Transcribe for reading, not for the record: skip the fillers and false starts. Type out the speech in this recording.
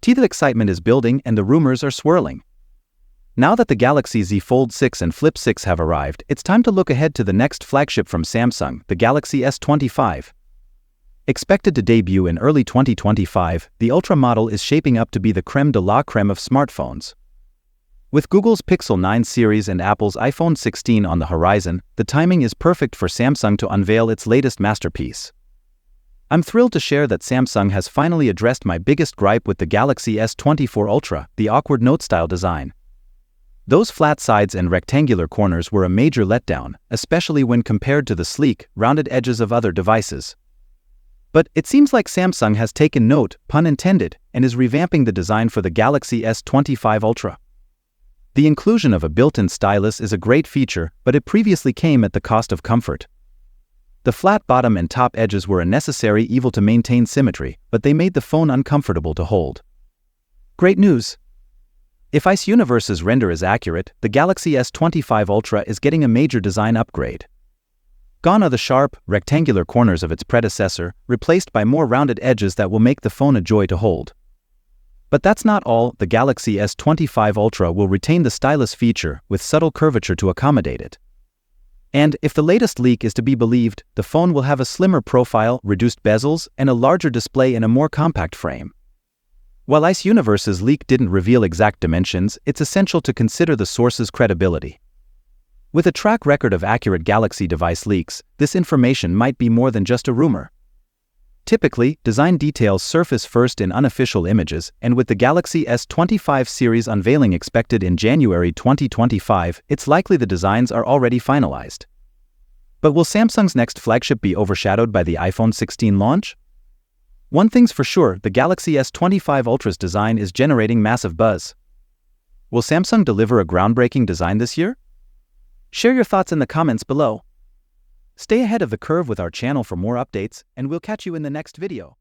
Heated excitement is building and the rumors are swirling. Now that the Galaxy Z Fold 6 and Flip 6 have arrived, it's time to look ahead to the next flagship from Samsung, the Galaxy S25. Expected to debut in early 2025, the Ultra model is shaping up to be the creme de la creme of smartphones. With Google's Pixel 9 series and Apple's iPhone 16 on the horizon, the timing is perfect for Samsung to unveil its latest masterpiece. I'm thrilled to share that Samsung has finally addressed my biggest gripe with the Galaxy S24 Ultra, the awkward note-style design. Those flat sides and rectangular corners were a major letdown, especially when compared to the sleek, rounded edges of other devices. But it seems like Samsung has taken note, pun intended, and is revamping the design for the Galaxy S25 Ultra. The inclusion of a built-in stylus is a great feature, but it previously came at the cost of comfort. The flat bottom and top edges were a necessary evil to maintain symmetry, but they made the phone uncomfortable to hold. Great news! If Ice Universe's render is accurate, the Galaxy S25 Ultra is getting a major design upgrade. Gone are the sharp, rectangular corners of its predecessor, replaced by more rounded edges that will make the phone a joy to hold. But that's not all. The Galaxy S25 Ultra will retain the stylus feature, with subtle curvature to accommodate it. And, if the latest leak is to be believed, the phone will have a slimmer profile, reduced bezels, and a larger display in a more compact frame. While Ice Universe's leak didn't reveal exact dimensions, it's essential to consider the source's credibility. With a track record of accurate Galaxy device leaks, this information might be more than just a rumor. Typically, design details surface first in unofficial images, and with the Galaxy S25 series unveiling expected in January 2025, it's likely the designs are already finalized. But will Samsung's next flagship be overshadowed by the iPhone 16 launch? One thing's for sure, the Galaxy S25 Ultra's design is generating massive buzz. Will Samsung deliver a groundbreaking design this year? Share your thoughts in the comments below. Stay ahead of the curve with our channel for more updates, and we'll catch you in the next video.